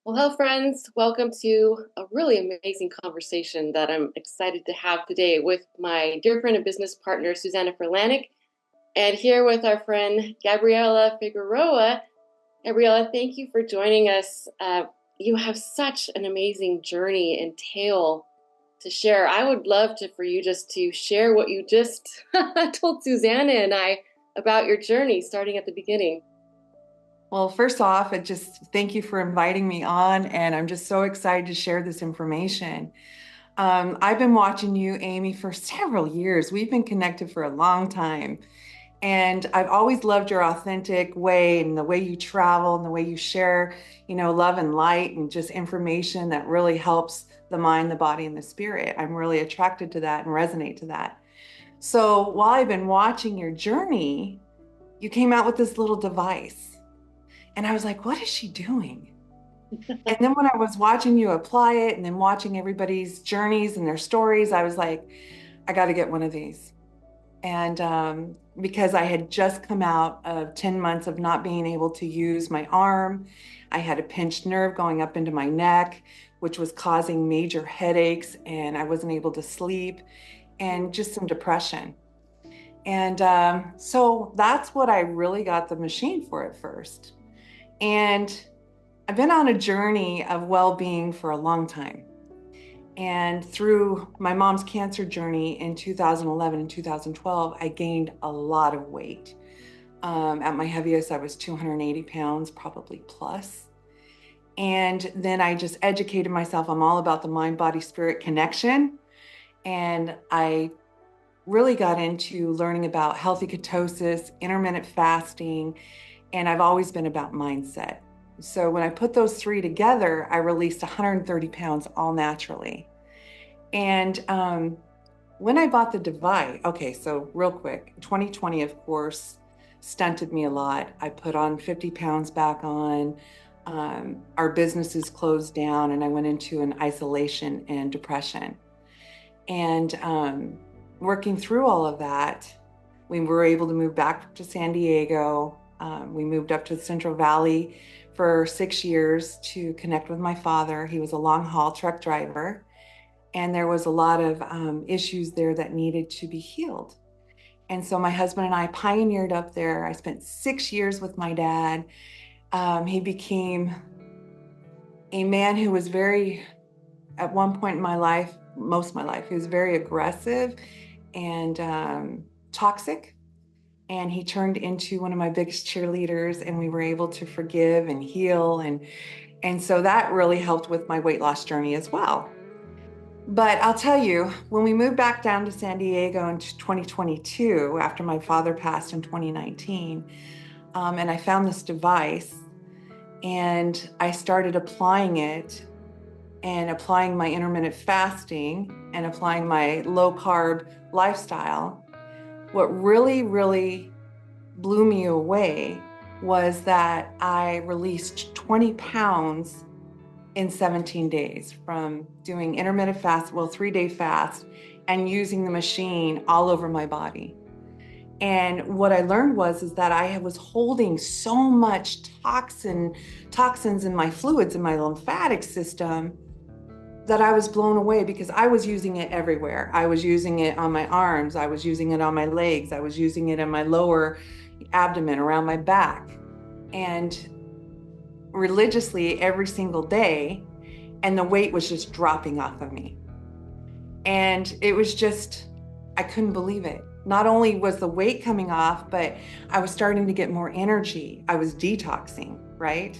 Well, hello, friends. Welcome to a really amazing conversation that I'm excited to have today with my dear friend and business partner, Susanna Ferlanick, and here with our friend, Gabriella Figueroa. Gabriella, thank you for joining us. You have such an amazing journey and tale to share. I would love for you just to share what you just told Susanna and I about your journey, starting at the beginning. Well, first off, I just thank you for inviting me on, and I'm just so excited to share this information. I've been watching you, Amy, for several years. We've been connected for a long time, and I've always loved your authentic way and the way you travel and the way you share, love and light and just information that really helps the mind, the body, and the spirit. I'm really attracted to that and resonate to that. So while I've been watching your journey, you came out with this little device. And I was like, what is she doing? And then when I was watching you apply it and then watching everybody's journeys and their stories, I was like, I got to get one of these. And because I had just come out of 10 months of not being able to use my arm, I had a pinched nerve going up into my neck, which was causing major headaches, and I wasn't able to sleep and just some depression. And so that's what I really got the machine for at first. And I've been on a journey of well-being for a long time. And through my mom's cancer journey in 2011 and 2012, I gained a lot of weight. At my heaviest, I was 280 pounds, probably plus. And then I just educated myself. I'm all about the mind, body, spirit connection. And I really got into learning about healthy ketosis, intermittent fasting, and I've always been about mindset. So when I put those three together, I released 130 pounds all naturally. And when I bought the device, okay, so real quick, 2020, of course, stunted me a lot. I put on 50 pounds back on. Our businesses closed down, and I went into an isolation and depression. And working through all of that, we were able to move back to San Diego. We moved up to the Central Valley for 6 years to connect with my father. He was a long haul truck driver, and there was a lot of issues there that needed to be healed. And so my husband and I pioneered up there. I spent 6 years with my dad. He became a man who was at one point in my life, most of my life, he was very aggressive and toxic. And he turned into one of my biggest cheerleaders, and we were able to forgive and heal. And so that really helped with my weight loss journey as well. But I'll tell you, when we moved back down to San Diego in 2022, after my father passed in 2019, and I found this device and I started applying it and applying my intermittent fasting and applying my low carb lifestyle, what really, really blew me away was that I released 20 pounds in 17 days from doing intermittent fast, well, 3-day fast, and using the machine all over my body. And what I learned is that I was holding so much toxins in my fluids in my lymphatic system that I was blown away because I was using it everywhere. I was using it on my arms. I was using it on my legs. I was using it in my lower abdomen, around my back, and religiously every single day. And the weight was just dropping off of me. And it was just, I couldn't believe it. Not only was the weight coming off, but I was starting to get more energy. I was detoxing, right?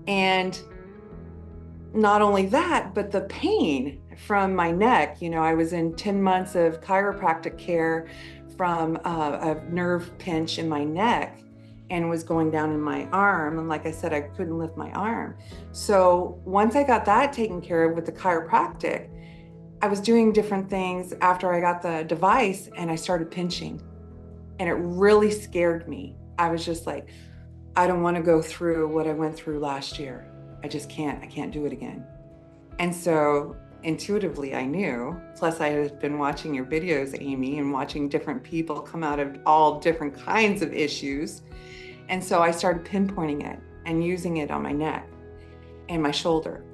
And not only that, but the pain from my neck. I was in 10 months of chiropractic care from a nerve pinch in my neck and was going down in my arm. And like I said, I couldn't lift my arm. So once I got that taken care of with the chiropractic, I was doing different things after I got the device, and I started pinching. And it really scared me. I was just like, I don't want to go through what I went through last year. I can't do it again. And so intuitively I knew, plus I had been watching your videos, Amy, and watching different people come out of all different kinds of issues. And so I started pinpointing it and using it on my neck. and my shoulder,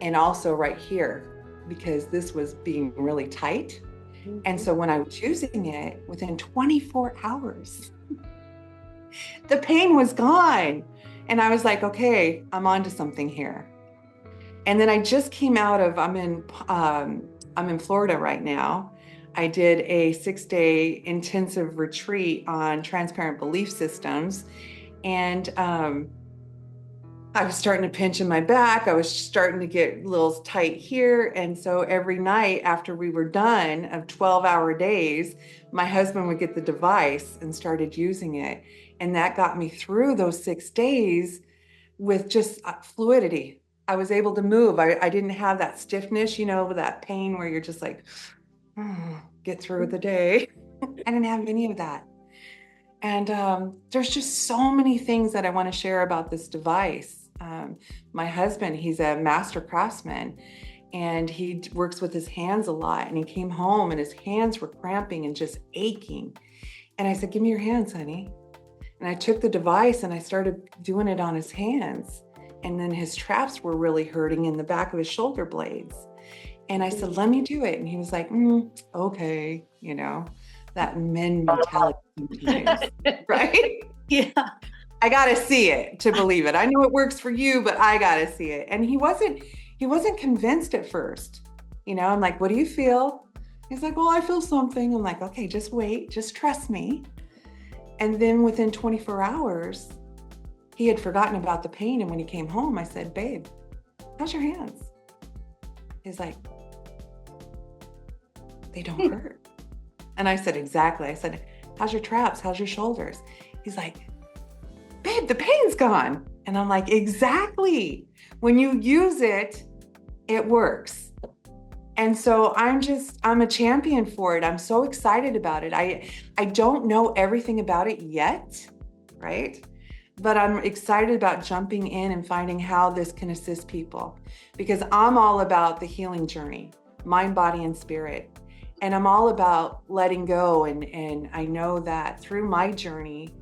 and also right here, because this was being really tight. And Mhm. so when I was using it, within 24 hours, the pain was gone. And I was like, okay, I'm onto something here. And then I just came out of, I'm in Florida right now. I did a 6-day intensive retreat on transparent belief systems. And I was starting to pinch in my back. I was starting to get a little tight here. And so every night after we were done of 12-hour days, my husband would get the device and started using it. And that got me through those 6 days with just fluidity. I was able to move. I didn't have that stiffness, that pain where you're just like, get through the day. I didn't have any of that. And there's just so many things that I want to share about this device. My husband, he's a master craftsman, and he works with his hands a lot. And he came home and his hands were cramping and just aching. And I said, give me your hands, honey. And I took the device and I started doing it on his hands. And then his traps were really hurting in the back of his shoulder blades. And I said, let me do it. And he was like, okay, that men mentality sometimes, right? Yeah. I got to see it to believe it. I know it works for you, but I got to see it. And he wasn't convinced at first. I'm like, what do you feel? He's like, well, I feel something. I'm like, okay, just wait, just trust me. And then within 24 hours, he had forgotten about the pain. And when he came home, I said, babe, how's your hands? He's like, they don't hurt. And I said, exactly. I said, how's your traps? How's your shoulders? He's like, babe, the pain's gone. And I'm like, exactly. When you use it, it works. And so I'm a champion for it. I'm so excited about it. I don't know everything about it yet, right? But I'm excited about jumping in and finding how this can assist people, because I'm all about the healing journey, mind, body, and spirit. And I'm all about letting go. And I know that through my journey,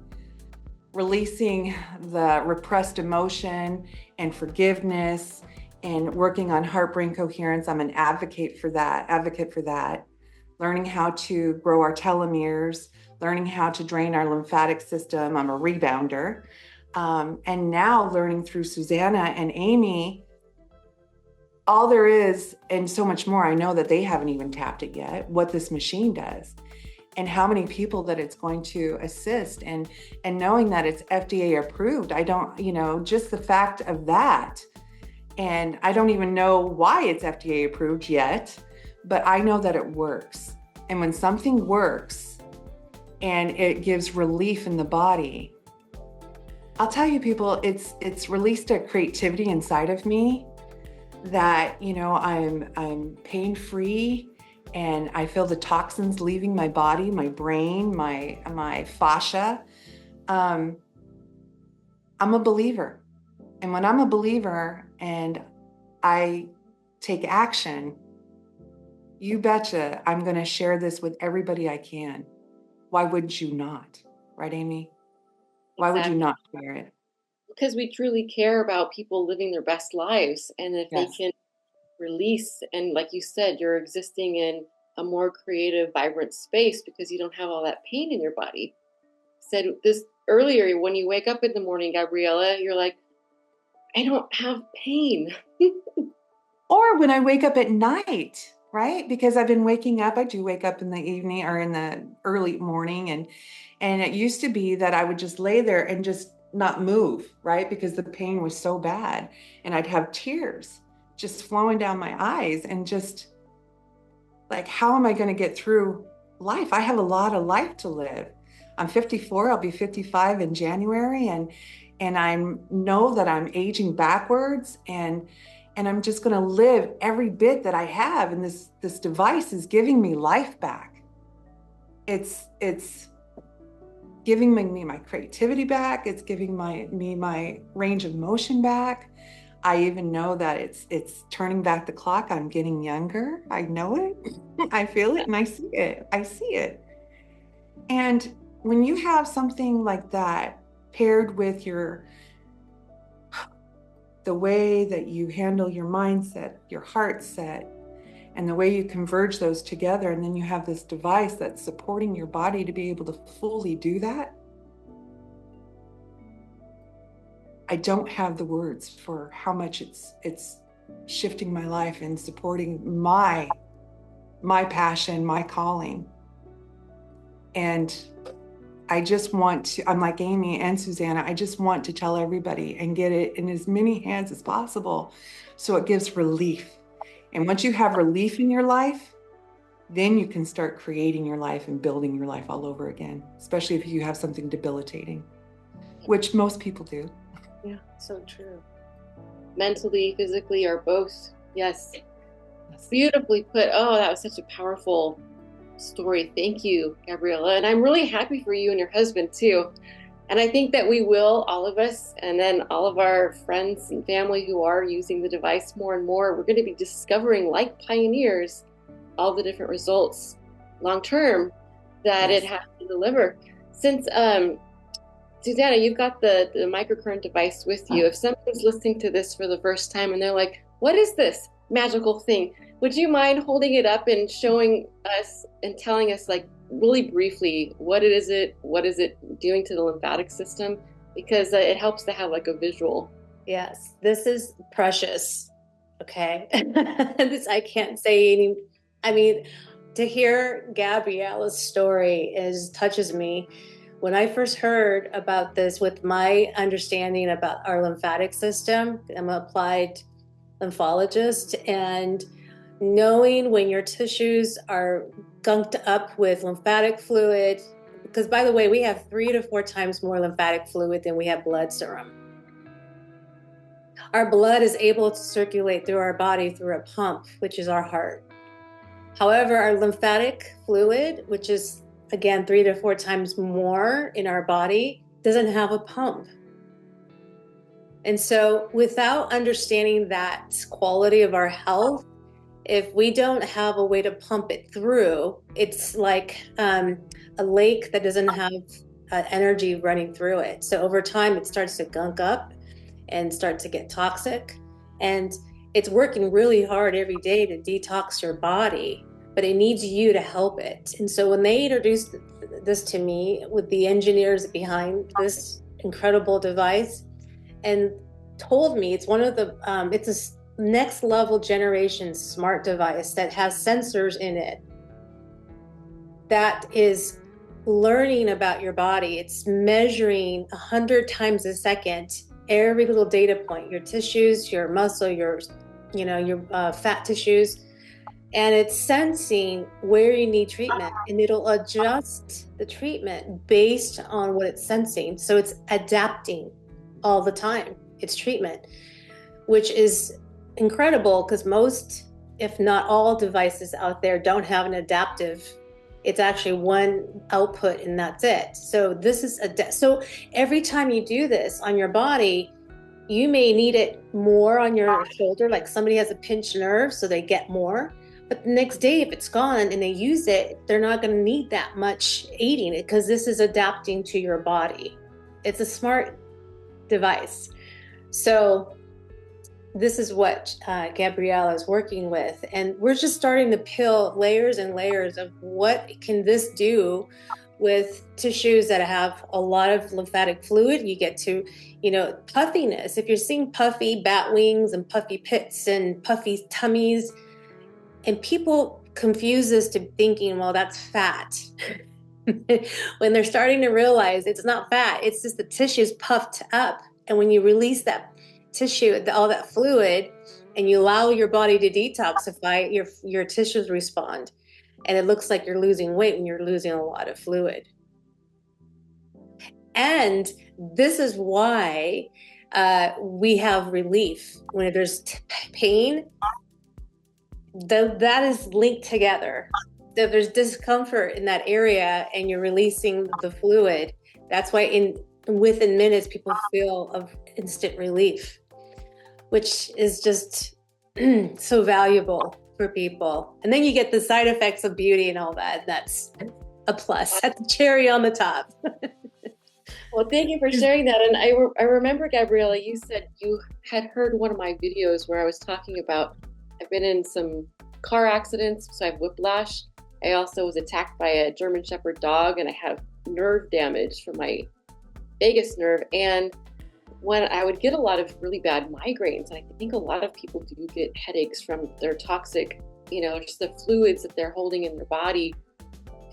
releasing the repressed emotion and forgiveness and working on heart-brain coherence. I'm an advocate for that. Learning how to grow our telomeres, learning how to drain our lymphatic system. I'm a rebounder. And now learning through Susanna and Amy, all there is, and so much more, I know that they haven't even tapped it yet, what this machine does and how many people that it's going to assist, and knowing that it's FDA approved. I don't, just the fact of that. And I don't even know why it's FDA approved yet, but I know that it works. And when something works and it gives relief in the body, I'll tell you people, it's released a creativity inside of me that, I'm pain-free, and I feel the toxins leaving my body, my brain, my fascia. I'm a believer. And when I'm a believer and I take action, you betcha I'm going to share this with everybody I can. Why wouldn't you not? Right, Amy? Why would you Exactly. not share it? Because we truly care about people living their best lives. And if they Yes. can release, and like you said, you're existing in a more creative, vibrant space because you don't have all that pain in your body. Said this earlier, when you wake up in the morning, Gabriella, you're like, I don't have pain. Or when I wake up at night, right? Because I've been waking up, I do wake up in the evening or in the early morning. And it used to be that I would just lay there and just not move, right? Because the pain was so bad. And I'd have tears just flowing down my eyes, and just like, how am I going to get through life? I have a lot of life to live. I'm 54, I'll be 55 in January. And I know that I'm aging backwards, and I'm just going to live every bit that I have. And this device is giving me life back. It's giving me my creativity back. It's giving me my range of motion back. I even know that it's turning back the clock. I'm getting younger. I know it. I feel it and I see it. I see it. And when you have something like that paired with your the way that you handle your mindset, your heart set, and the way you converge those together, and then you have this device that's supporting your body to be able to fully do that. I don't have the words for how much it's shifting my life and supporting my passion, my calling. And I just want to, I'm like Amy and Susanna, I just want to tell everybody and get it in as many hands as possible so it gives relief. And once you have relief in your life, then you can start creating your life and building your life all over again, especially if you have something debilitating, which most people do. Yeah, so true. Mentally, physically, or both. Yes. Beautifully put. Oh, that was such a powerful story. Thank you, Gabriella. And I'm really happy for you and your husband too. And I think that we will, all of us, and then all of our friends and family who are using the device more and more, we're going to be discovering, like pioneers, all the different results long term that it has to deliver. Since Susanna, you've got the microcurrent device with you. If somebody's listening to this for the first time and they're like, what is this magical thing? Would you mind holding it up and showing us and telling us, like, really briefly, what is it doing to the lymphatic system? Because it helps to have like a visual. Yes, this is precious. Okay. This, I can't say any, I mean, to hear Gabriella's story touches me. When I first heard about this, with my understanding about our lymphatic system, I'm an applied lymphologist, and knowing when your tissues are gunked up with lymphatic fluid, because by the way, we have 3 to 4 times more lymphatic fluid than we have blood serum. Our blood is able to circulate through our body through a pump, which is our heart. However, our lymphatic fluid, which is again 3 to 4 times more in our body, doesn't have a pump. And so without understanding that quality of our health, if we don't have a way to pump it through, it's like a lake that doesn't have energy running through it. So over time, it starts to gunk up and start to get toxic. And it's working really hard every day to detox your body, but it needs you to help it. And so when they introduced this to me with the engineers behind this incredible device, and told me it's one of the, it's a next level generation smart device that has sensors in it that is learning about your body. It's measuring 100 times a second every little data point, your tissues, your muscle, your fat tissues, and it's sensing where you need treatment, and it'll adjust the treatment based on what it's sensing. So it's adapting all the time. It's treatment, which is incredible because most, if not all, devices out there don't have an adaptive. It's actually one output and that's it. So this is so every time you do this on your body, you may need it more on your shoulder, like somebody has a pinched nerve, so they get more. But the next day, if it's gone and they use it, they're not going to need that much aiding it because this is adapting to your body. It's a smart device. So this is what Gabriella is working with. And we're just starting to peel layers and layers of what can this do with tissues that have a lot of lymphatic fluid. You get to, puffiness. If you're seeing puffy bat wings and puffy pits and puffy tummies, and people confuse this to thinking, well, that's fat. When they're starting to realize it's not fat, it's just the tissue's puffed up. And when you release that tissue, all that fluid, and you allow your body to detoxify, your tissues respond. And it looks like you're losing weight when you're losing a lot of fluid. And this is why we have relief. When there's pain, that is linked together. So if there's discomfort in that area and you're releasing the fluid, that's why within minutes people feel of instant relief, which is just so valuable for people. And then you get the side effects of beauty and all that. That's a plus. That's a cherry on the top. Well, thank you for sharing that. And I remember, Gabriella, you said you had heard one of my videos where I was talking about I've been in some car accidents, so I have whiplash. I also was attacked by a German Shepherd dog, and I have nerve damage from my vagus nerve. And when I would get a lot of really bad migraines, I think a lot of people do get headaches from their toxic, just the fluids that they're holding in their body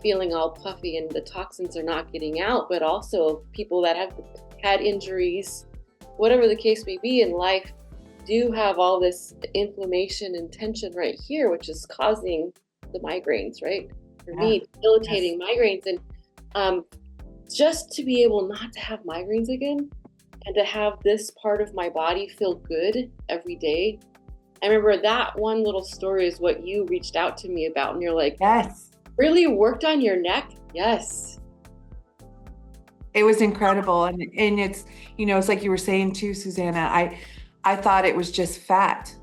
feeling all puffy and the toxins are not getting out, but also people that have had injuries, whatever the case may be in life, do have all this inflammation and tension right here, which is causing the migraines, right? For Yeah. me, debilitating migraines. And just to be able not to have migraines again and to have this part of my body feel good every day. I remember that one little story is what you reached out to me about. And you're like, Yes. really worked on your neck? Yes. It was incredible. And it's, it's like you were saying too, Susanna, I thought it was just fat.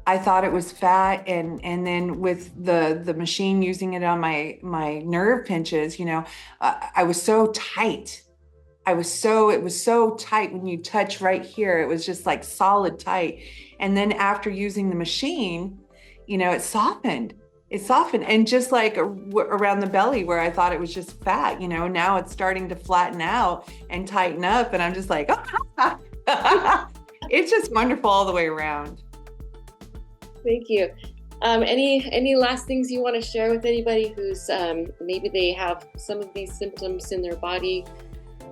I thought it was fat. And then with the machine using it on my nerve pinches, I was so tight. It was so tight when you touch right here. It was just like solid tight. And then after using the machine, it softened. It softened. And just like around the belly where I thought it was just fat, now it's starting to flatten out and tighten up. And I'm just like, oh. It's just wonderful all the way around. Thank you. Any last things you want to share with anybody who's maybe they have some of these symptoms in their body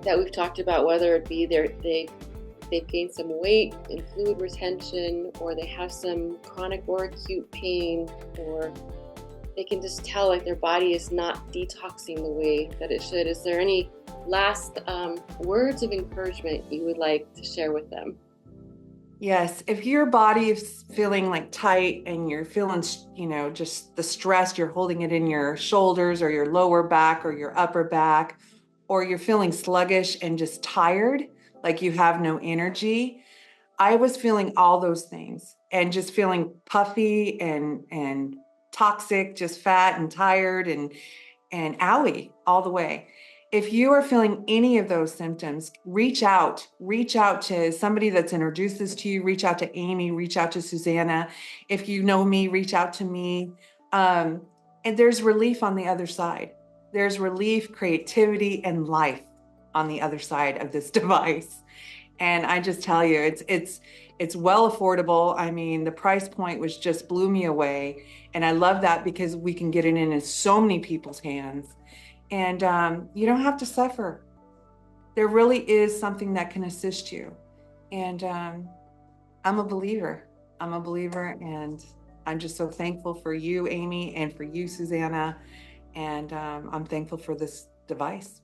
that we've talked about, whether it be they've gained some weight and fluid retention, or they have some chronic or acute pain, or they can just tell like their body is not detoxing the way that it should. Is there any last words of encouragement you would like to share with them? Yes, if your body is feeling like tight and you're feeling, just the stress, you're holding it in your shoulders or your lower back or your upper back, or you're feeling sluggish and just tired, like you have no energy. I was feeling all those things and just feeling puffy and toxic, just fat and tired and owie all the way. If you are feeling any of those symptoms, reach out to somebody that's introduced this to you, reach out to Amy, reach out to Susanna. If you know me, reach out to me. And there's relief on the other side. There's relief, creativity, and life on the other side of this device. And I just tell you, it's well affordable. I mean, the price point just blew me away. And I love that because we can get it in so many people's hands. And you don't have to suffer. There really is something that can assist you. And I'm a believer. And I'm just so thankful for you, Amy, and for you, Susanna. And I'm thankful for this device.